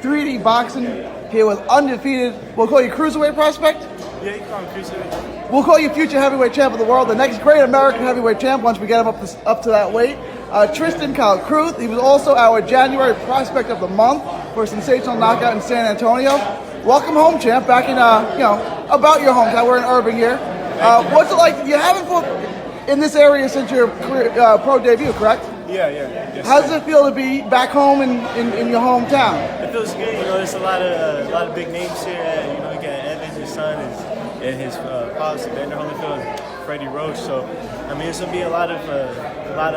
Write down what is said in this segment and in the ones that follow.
3D boxing here with undefeated, we'll call you cruiserweight prospect? Yeah, you can call me cruiserweight. We'll call you future heavyweight champ of the world, the next great American heavyweight champ once we get him up to that weight. Tristian Kalkrueth, he was also our January prospect of the month for a sensational knockout in San Antonio. Welcome home, champ, back in, about your hometown. We're in Irving here. What's it like? You haven't fought in this area since your career, pro debut, correct? Yeah. Yes, how does it feel to be back home in your hometown? It feels good. There's a lot of big names here. You got Evans, his son, and his pops, Vander Holyfield, and Freddie Roach. So, I mean, it's gonna be a lot of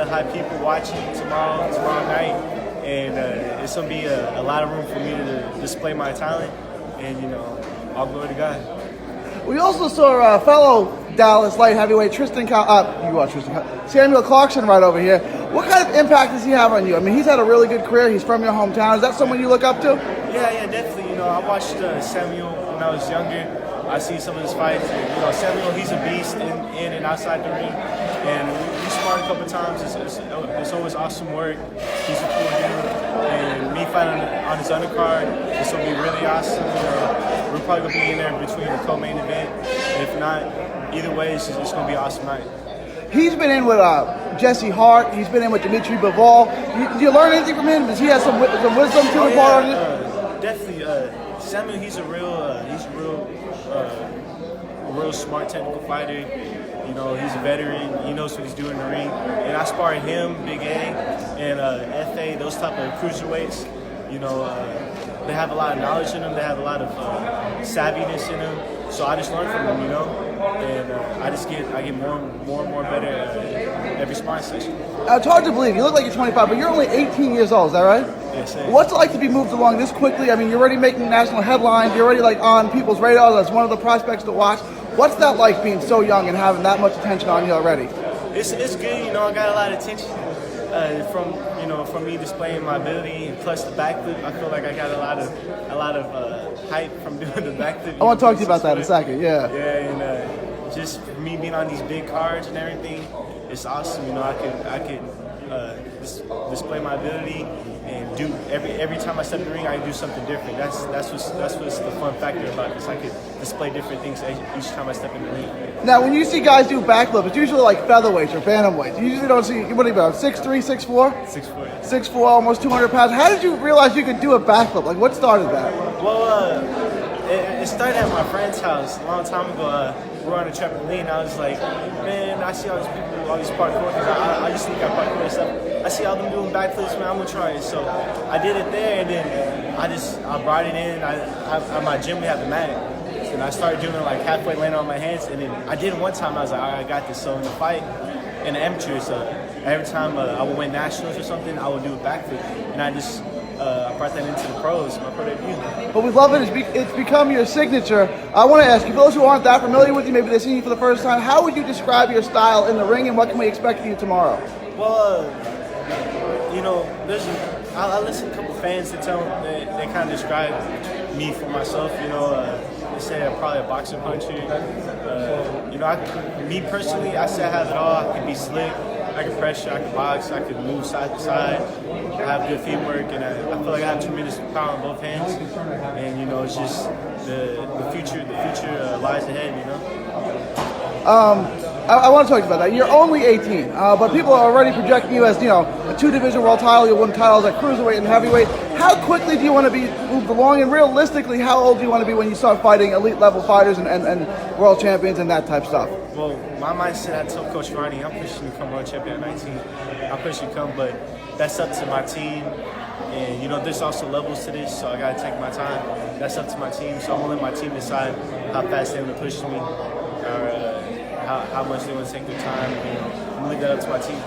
high people watching tomorrow night, and it's gonna be a lot of room for me to display my talent, and all glory to God. We also saw fellow Dallas light heavyweight Samuel Clarkson right over here. What kind of impact does he have on you? I mean, he's had a really good career. He's from your hometown. Is that someone you look up to? Yeah, definitely. I watched Samuel when I was younger. I see some of his fights. And, Samuel, he's a beast in and outside the ring. And we sparred a couple times. It's always awesome work. He's a cool dude. And me fighting on his undercard, it's going to be really awesome. We're probably going to be in there between the co-main event. And if not, either way, it's going to be an awesome night. He's been in with Jesse Hart. He's been in with Dimitri Bivol. Do you learn anything from him? Does he have some wisdom to impart on you? Definitely. Samuel, he's a real smart technical fighter. He's a veteran. He knows what he's doing in the ring. And I sparred him, Big A, and FA, those type of cruiserweights. They have a lot of knowledge in them. They have a lot of savviness in them. So I just learn from them, and I get more and more better every sparring session. It's hard to believe. You look like you're 25, but you're only 18 years old. Is that right? Yes, sir. What's it like to be moved along this quickly? I mean, you're already making national headlines. You're already on people's radars as one of the prospects to watch. What's that like being so young and having that much attention on you already? It's good. I got a lot of attention from me displaying my ability, and plus the backflip. I feel like I got a lot of hype from doing the backflip. I want to talk to you about that in a second. Yeah. Yeah, and just me being on these big cards and everything, it's awesome. I could display my ability and do every time I step in the ring, I do something different. That's what's the fun factor about this. I could display different things each time I step in the ring. Now, when you see guys do backflip, it's usually like featherweights or bantamweights. You usually don't see, what are you about, 6'3", 6'4"? 6'4". 6'4", almost 200 pounds. How did you realize you could do a backflip? Like, what started that? Well, it started at my friend's house a long time ago. We were on a trampoline. I was like, man, I see all these people, all these parkour. I used to look at parkour and stuff. I see all them doing backflips, man. I'm gonna try it. So I did it there, and then I brought it in. At my gym we have the mat, and I started doing it like halfway, landing on my hands. And then I did it one time. I was like, all right, I got this. So in the fight, in the amateurs, every time I would win nationals or something, I would do a backflip, and I brought that into the pros, my pro debut. But we love it. It's become your signature. I want to ask you, for those who aren't that familiar with you, maybe they're seeing you for the first time, how would you describe your style in the ring, and what can we expect of you tomorrow? Well, I listen to a couple fans that tell they kind of describe me for myself. They say I'm probably a boxing puncher. Me personally, I say I have it all. I can be slick, I can pressure, I can box, I can move side to side. I have good feet work, and I feel like I have tremendous power on both hands. And it's just the future lies ahead. I want to talk about that. You're only 18, but people are already projecting you as, a two-division world title. You won titles at cruiserweight and heavyweight. How quickly do you want to be moved along? And realistically, how old do you want to be when you start fighting elite-level fighters and world champions and that type stuff? Well, my mindset, I told Coach Ronnie, I'm pushing to become world champion at 19. I'm pushing to come, but that's up to my team. And, there's also levels to this, so I got to take my time. That's up to my team, so I'm going to let my team decide how fast they want to push me or how much they want to take their time. I'm going to leave that up to my team.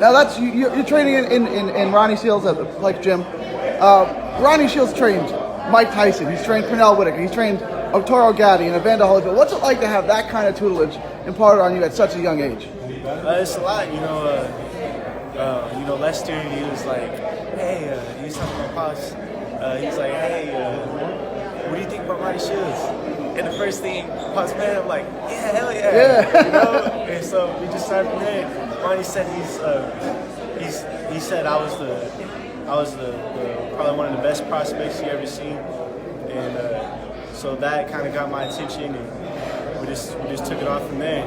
Now, you're training in Ronnie Shields at the Flex Gym. Ronnie Shields trained Mike Tyson. He's trained Pernell Whitaker. He's trained Arturo Gatti and Evander Holyfield. What's it like to have that kind of tutelage imparted on you at such a young age? It's a lot. Lester, he was like, hey, he was talking about Pops. He's like, hey, what do you think about Ronnie Shields? And the first thing Pops man, I'm like, yeah, hell yeah. And so we just started from there. Ronnie said he said I was probably one of the best prospects you ever seen, and so that kind of got my attention, and we just took it off from there.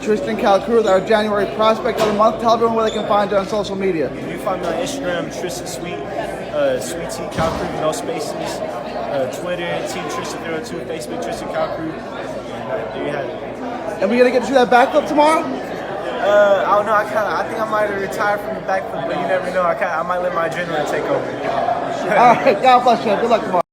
Tristian Kalkrueth, our January prospect of the month. Tell everyone where they can find you on social media. You can find me on Instagram, Tristan Sweet, Sweet T Kalkrueth, no spaces. Twitter, T Tristian02, Facebook, Tristian Kalkrueth. There you have it. And we're gonna get to see that backflip tomorrow. I don't know. I think I might have retired from the backflip, but you never know. I might let my adrenaline take over. All right, God bless you. Good luck tomorrow.